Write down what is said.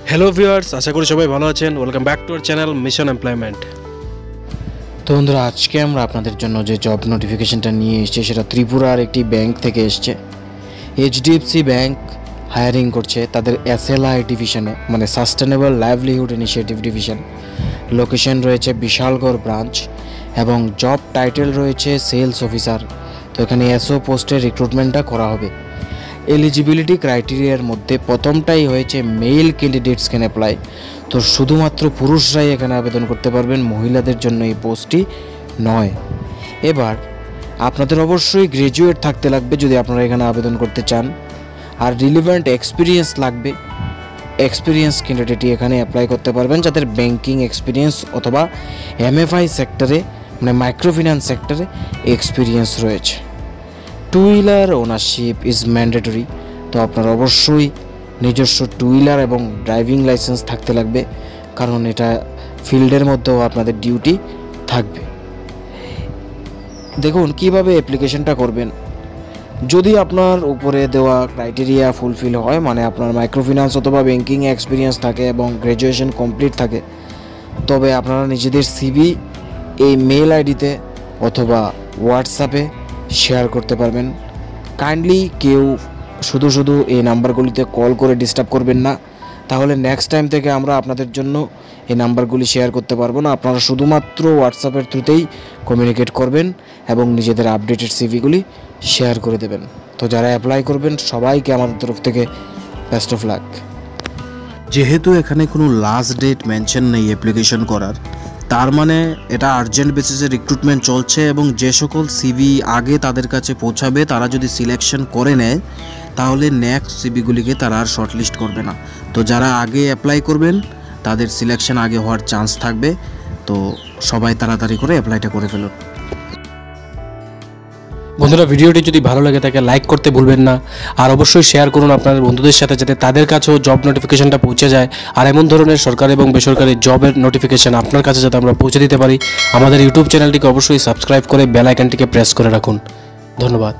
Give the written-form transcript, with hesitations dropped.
Hello viewers, আশা করি সবাই ভালো আছেন। Welcome back to our channel mission employment. তো বন্ধুরা, আজকে আমরা আপনাদের জন্য যে জব নোটিফিকেশনটা নিয়ে এসেছি সেটা ত্রিপুরার একটি ব্যাংক থেকে এসছে। এইচডিএফসি ব্যাংক হায়ারিং করছে তাদের এসএলআই ডিভিশনে, মানে sustainable livelihood initiative division. Location রয়েছে বিশালগড় ব্রাঞ্চ এবং জব টাইটেল রয়েছে সেলস অফিসার। তো এখানে এসও পোস্টের রিক্রুটমেন্টটা করা হবে। এলিজিবিলিটি ক্রাইটেরিয়ার মধ্যে প্রথমটাই হয়েছে মেল ক্যান্ডিডেটস ক্যান অ্যাপ্লাই। তো শুধুমাত্র পুরুষরাই এখানে আবেদন করতে পারবেন, মহিলাদের জন্য এই পোস্টটি নয়। এবার আপনাদের অবশ্যই গ্র্যাজুয়েট থাকতে লাগবে যদি আপনারা এখানে আবেদন করতে চান, আর রিলেভেন্ট এক্সপিরিয়েন্স লাগবে। এক্সপিরিয়েন্স ক্যান্ডিডেটই এখানে অ্যাপ্লাই করতে পারবেন যাদের ব্যাংকিং এক্সপিরিয়েন্স অথবা এমএফআই সেক্টরে, মানে মাইক্রোফিন্যান্স সেক্টরে এক্সপিরিয়েন্স রয়েছে। Two wheeler ownership is mandatory. তো আপনার অবশ্যই নিজস্ব টু হুইলার এবং ড্রাইভিং লাইসেন্স থাকতে লাগবে, কারণ এটা ফিল্ডের মধ্যেও আপনাদের ডিউটি থাকবে। দেখুন কিভাবে অ্যাপ্লিকেশনটা করবেন। যদি আপনার উপরে দেওয়া ক্রাইটেরিয়া ফুলফিল হয়, মানে আপনার মাইক্রোফিন্যান্স অথবা ব্যাংকিং এক্সপিরিয়েন্স থাকে এবং গ্র্যাজুয়েশন কমপ্লিট থাকে, তবে আপনারা নিজেদের সিভি এই মেল আইডিতে অথবা হোয়াটসঅ্যাপে শেয়ার করতে পারবেন। কাইন্ডলি কেউ শুধু এই নাম্বারগুলিতে কল করে ডিস্টার্ব করবেন না, তাহলে নেক্সট টাইম থেকে আমরা আপনাদের জন্য এই নাম্বারগুলি শেয়ার করতে পারবো না। আপনারা শুধুমাত্র হোয়াটসঅ্যাপের থ্রুতেই কমিউনিকেট করবেন এবং নিজেদের আপডেটেড সিভিগুলি শেয়ার করে দেবেন। তো যারা অ্যাপ্লাই করবেন সবাইকে আমাদের তরফ থেকে বেস্ট অফ লাক। যেহেতু এখানে কোনো লাস্ট ডেট মেনশন নেই অ্যাপ্লিকেশন করার, তার মানে এটা আর্জেন্ট বেসিসে রিক্রুটমেন্ট চলছে এবং যে সকল সিভি আগে তাদের কাছে পৌঁছাবে তারা যদি সিলেকশন করে নেয় তাহলে নেক্সট সিভিগুলিকে তারা আর শর্টলিস্ট করবে না। তো যারা আগে অ্যাপ্লাই করবেন তাদের সিলেকশন আগে হওয়ার চান্স থাকবে। তো সবাই তাড়াতাড়ি করে অ্যাপ্লাইটা করে ফেলুন। বন্ধুরা, ভিডিওটি যদি ভালো লাগে থাকে লাইক করতে ভুলবেন না, আর অবশ্যই শেয়ার করুন আপনাদের বন্ধুদের সাথে, যাতে তাদের কাছেও জব নোটিফিকেশনটা পৌঁছে যায়। আর এমন ধরনের সরকারি এবং বেসরকারি জবের নোটিফিকেশন আপনার কাছে যাতে আমরা পৌঁছে দিতে পারি, আমাদের ইউটিউব চ্যানেলটিকে অবশ্যই সাবস্ক্রাইব করে বেল আইকনটিকে প্রেস করে রাখুন। ধন্যবাদ।